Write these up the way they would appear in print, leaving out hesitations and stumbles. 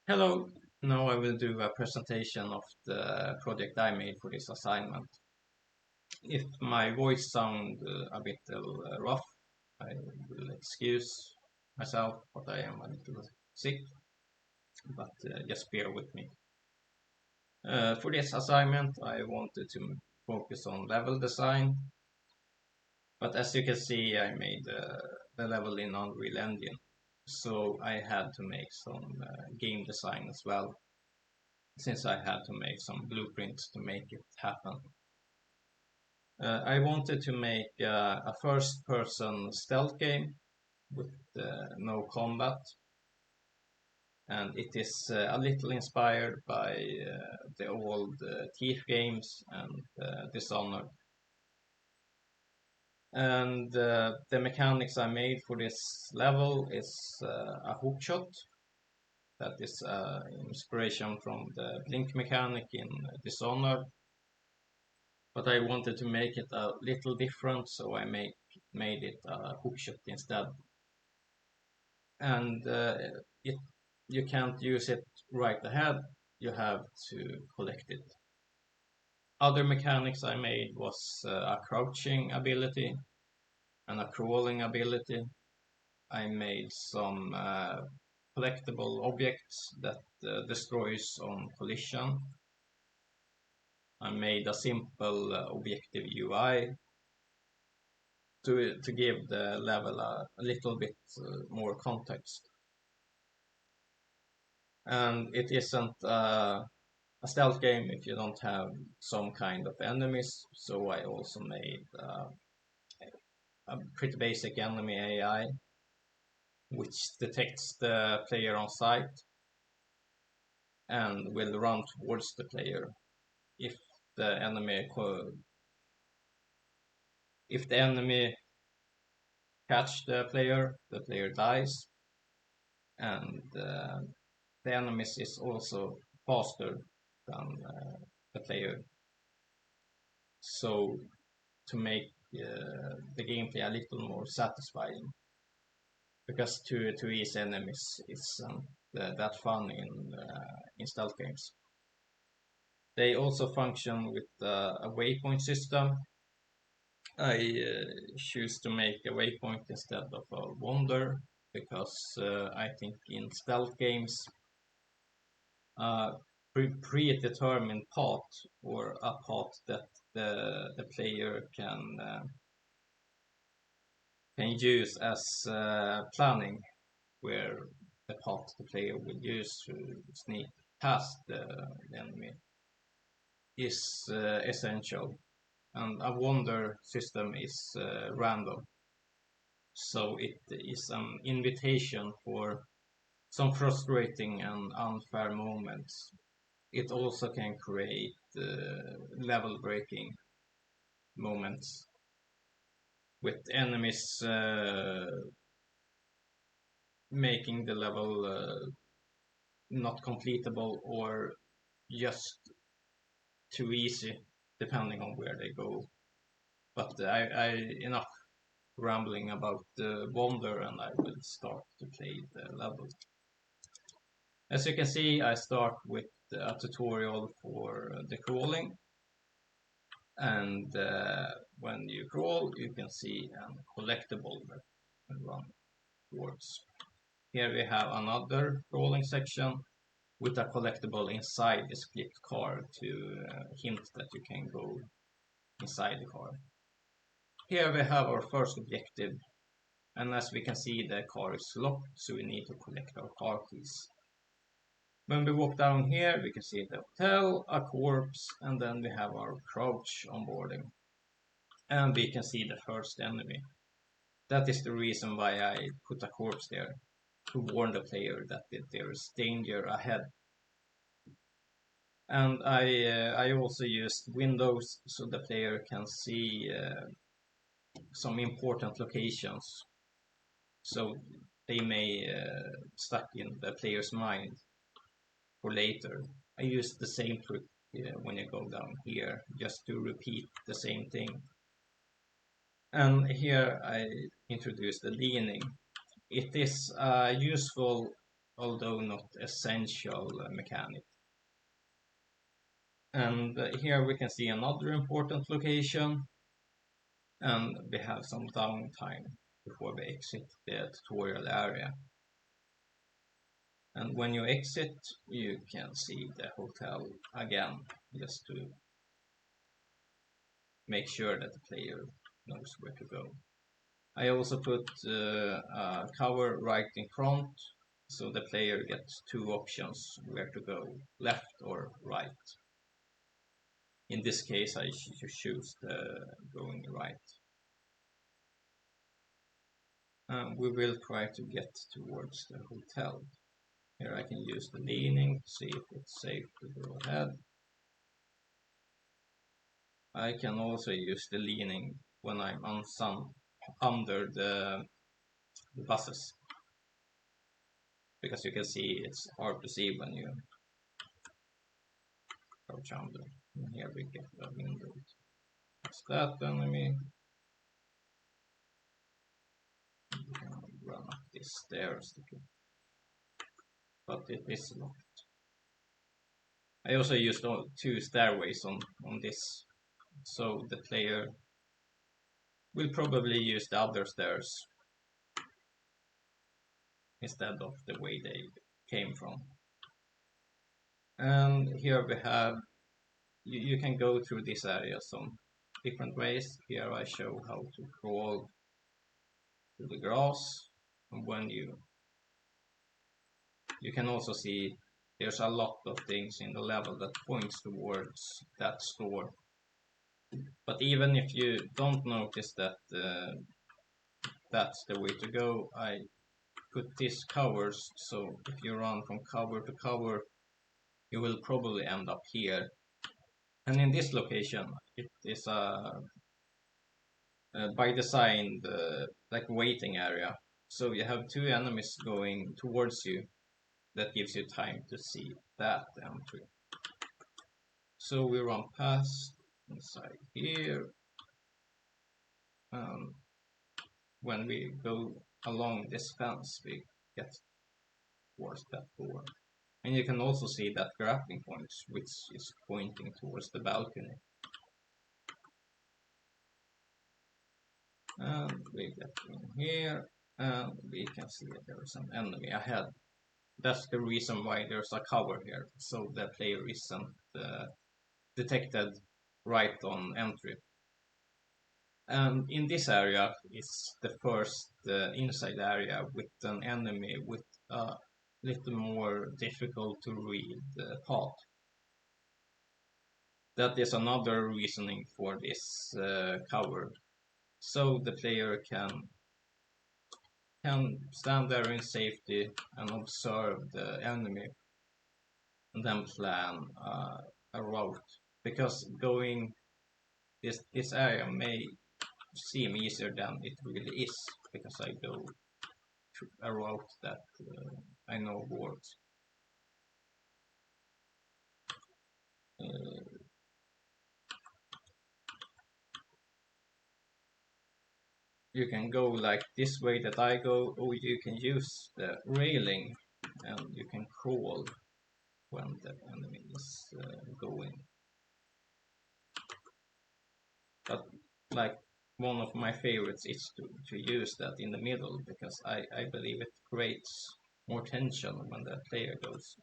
Hello, now I will do a presentation of the project I made for this assignment. If my voice sound a bit rough, I will excuse myself, but I am a little sick, but just bear with me. For this assignment, I wanted to focus on level design, but as you can see, I made the level in Unreal Engine, so I had to make some game design as well, since I had to make some blueprints to make it happen. I wanted to make a first-person stealth game with no combat, and it is a little inspired by the old Thief games and Dishonored. And the mechanics I made for this level is a hookshot. That is inspiration from the blink mechanic in Dishonored, but I wanted to make it a little different, so I made it a hookshot instead. And it you can't use it right ahead, you have to collect it. Other mechanics I made was a crouching ability and a crawling ability. I made some collectible objects that destroys on collision. I made a simple objective UI to give the level a little bit more context. And it isn't a stealth game if you don't have some kind of enemies, so I also made a pretty basic enemy AI which detects the player on sight and will run towards the player if the enemy if the enemy catch the player dies, and the enemies is also faster than the player. So to make the gameplay a little more satisfying, because to ease enemies isn't that fun in stealth games. They also function with a waypoint system. I choose to make a waypoint instead of a wander because I think in stealth games predetermined path, or a path that the player can use as planning, where the path the player will use to sneak past the enemy is essential, and a wonder system is random, so it is an invitation for some frustrating and unfair moments. It also can create level breaking moments with enemies making the level not completable or just too easy, depending on where they go. But I enough rambling about the wonder, and I will start to play the level. As you can see, I start with a tutorial for the crawling, and when you crawl, you can see a collectible that you can run towards. Here we have another crawling section with a collectible inside the split car to hint that you can go inside the car. Here we have our first objective, and as we can see, the car is locked, so we need to collect our car keys. When we walk down here, we can see the hotel, a corpse, and then we have our crouch onboarding. And we can see the first enemy. That is the reason why I put a corpse there, to warn the player that there is danger ahead. And I also used windows so the player can see some important locations, so they may stuck in the player's mind for later. I used the same trick when you go down here, just to repeat the same thing. And here I introduced the leaning. It is useful although not essential mechanic. And here we can see another important location, and we have some downtime before we exit the tutorial area. And when you exit, you can see the hotel again, just to make sure that the player knows where to go. I also put a cover right in front, so the player gets two options where to go, left or right. In this case, I should choose the going right. We will try to get towards the hotel. Here I can use the leaning to see if it's safe to go ahead. I can also use the leaning when I'm under the buses, because you can see it's hard to see when you crouch under. And here we get a window. That's that enemy. You can run up these stairs, but it is locked. I also used two stairways on this, so the player will probably use the other stairs instead of the way they came from. And here we have, you can go through this area some different ways. Here I show how to crawl through the grass, and when you can also see there's a lot of things in the level that points towards that store. But even if you don't notice that that's the way to go, I put these covers, so if you run from cover to cover, you will probably end up here. And in this location, it is a by design like waiting area. So you have two enemies going towards you. That gives you time to see that entry. So we run past inside here. When we go along this fence, we get towards that door. And you can also see that grappling point, which is pointing towards the balcony. And we get in here, and we can see that there is an enemy ahead. That's the reason why there's a cover here, so the player isn't detected right on entry. And in this area is the first inside area with an enemy with a little more difficult to read path. That is another reasoning for this cover, so the player can stand there in safety and observe the enemy, and then plan a route. Because going this area may seem easier than it really is, because I go through a route that I know works. You can go like this way that I go, or you can use the railing and you can crawl when the enemy is going. But like one of my favorites is to use that in the middle, because I believe it creates more tension when the player goes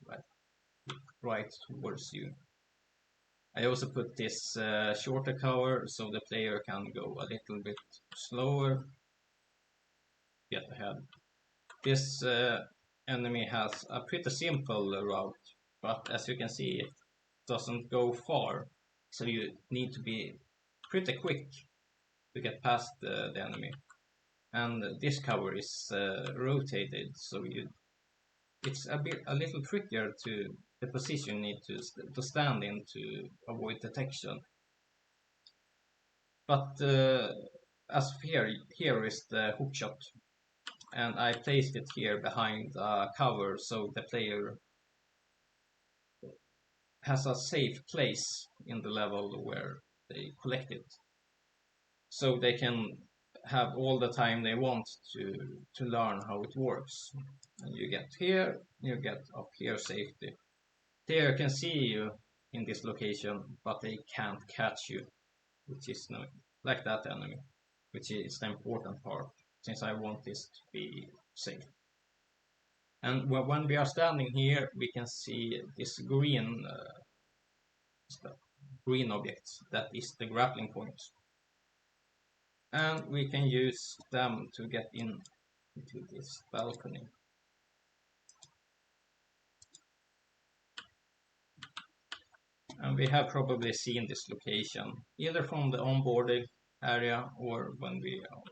right towards you. I also put this shorter cover so the player can go a little bit slower, get ahead. This enemy has a pretty simple route, but as you can see, it doesn't go far, so you need to be pretty quick to get past the enemy. And this cover is rotated, so it's a little trickier to the position you need to stand in to avoid detection. But as here is the hookshot, and I placed it here behind a cover so the player has a safe place in the level where they collect it, so they can have all the time they want to learn how it works. And you get here, you get up here safety. They can see you in this location, but they can't catch you, which is no, like that enemy, which is the important part, since I want this to be safe. And when we are standing here, we can see this green objects, that is the grappling points. And we can use them to get into this balcony. And we have probably seen this location either from the onboarding area or when we are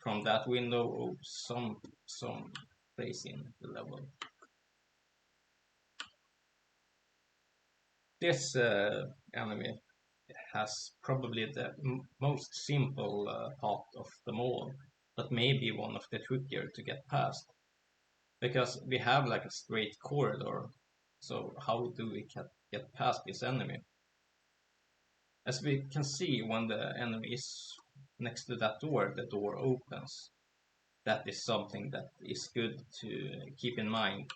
from that window or some place in the level. This enemy has probably the most simple path of them all, but maybe one of the trickier to get past, because we have like a straight corridor. So how do we get past this enemy? As we can see, when the enemy is next to that door, the door opens. That is something that is good to keep in mind.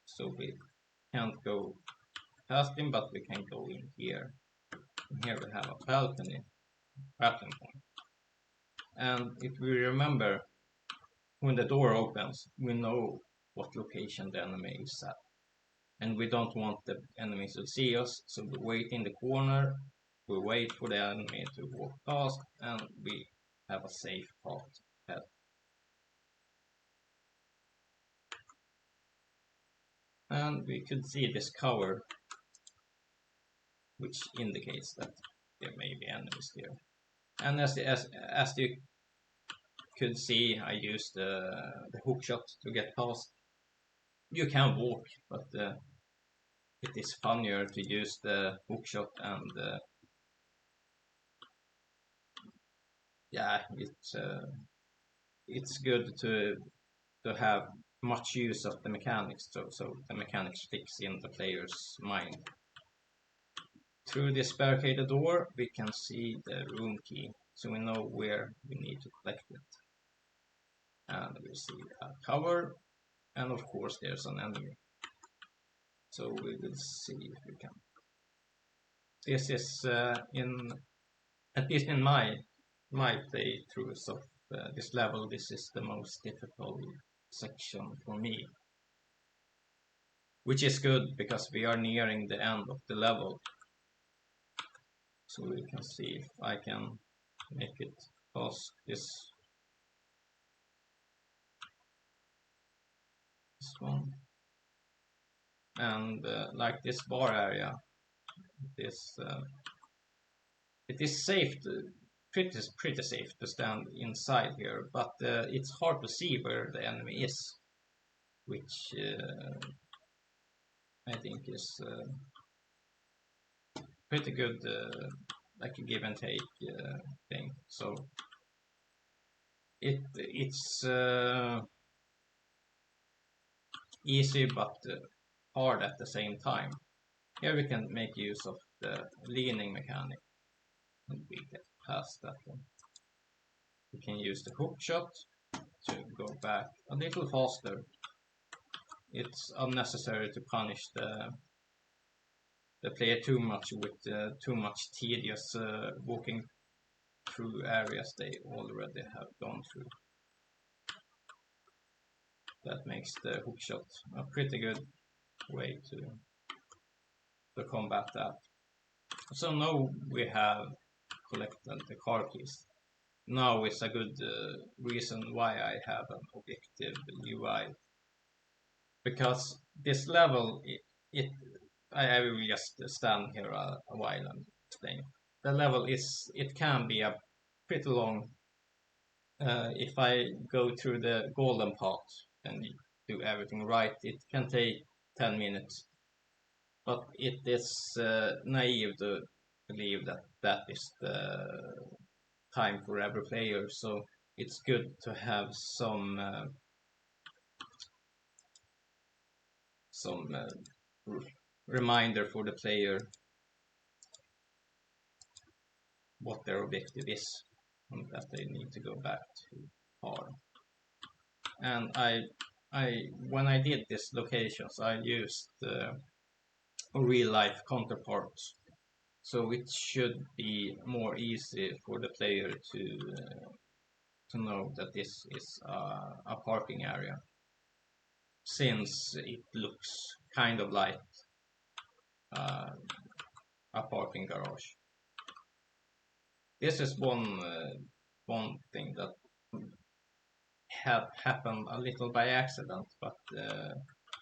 So we can't go past him, but we can go in here. And here we have a balcony, grappling point. And if we remember, when the door opens, we know what location the enemy is at. And we don't want the enemy to see us, so we wait in the corner, we wait for the enemy to walk past, and we have a safe path ahead. And we could see this cover, which indicates that there may be enemies here. And as you could see, I used the hook shot to get past. You can walk, but it is funnier to use the hook shot, and yeah, it's good to have much use of the mechanics, so the mechanics sticks in the player's mind. Through this barricaded door, we can see the room key, so we know where we need to collect it. And we see a cover, and of course there's an enemy. So we will see if we can. This is at least in my playthroughs of this level, this is the most difficult section for me. Which is good, because we are nearing the end of the level. So we can see if I can make it past this one. And like this bar area, it is safe pretty safe to stand inside here, but it's hard to see where the enemy is, which I think is pretty good, like a give and take thing. So it's easy but hard at the same time. Here we can make use of the leaning mechanic, and we get past that one. We can use the hook shot to go back a little faster. It's unnecessary to punish the player too much with too much tedious walking through areas they already have gone through. That makes the hook shot a pretty good way to combat that. So now we have collected the car keys. Now is a good reason why I have an objective UI, because this level, I will just stand here a while and explain. The level it can be a pretty long. If I go through the golden path and do everything right, it can take 10 minutes. But it is naive to believe that that is the time for every player. So it's good to have some reminder for the player what their objective is, and that they need to go back to farm. and I when I did these locations, I used real life counterparts, so it should be more easy for the player to know that this is a parking area, since it looks kind of like uh, a parking garage. This is one thing that had happened a little by accident, but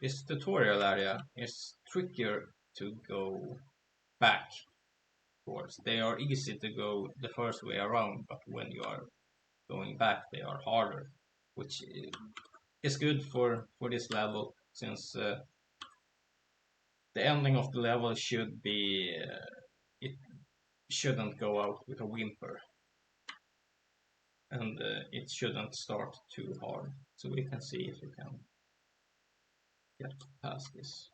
this tutorial area is trickier to go back towards. They are easy to go the first way around, but when you are going back, they are harder, which is good for this level, since the ending of the level should be it shouldn't go out with a whimper, and it shouldn't start too hard. So we can see if we can get past this.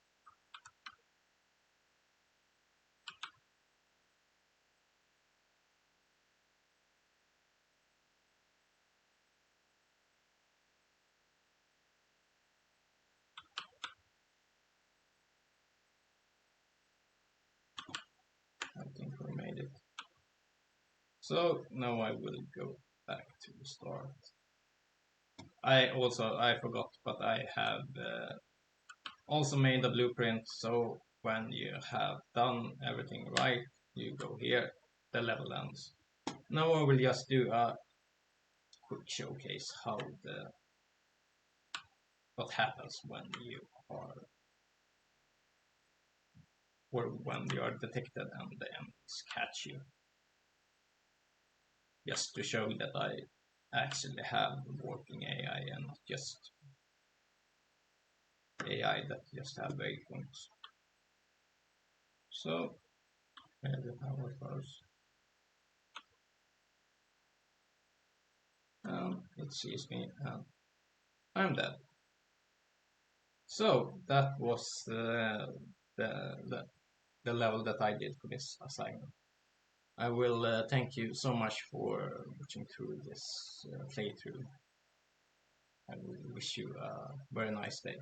I think we made it. So now I will go back to the start. I forgot, but I have also made a blueprint, so when you have done everything right, you go here, the level ends. Now I will just do a quick showcase what happens when you are when you are detected and the enemies catch you. Just to show that I actually have working AI and not just AI that just have waypoints. So the power first. It sees me and I'm dead. So that was the, the level that I did for this assignment. I will thank you so much for watching through this playthrough. I will wish you a very nice day.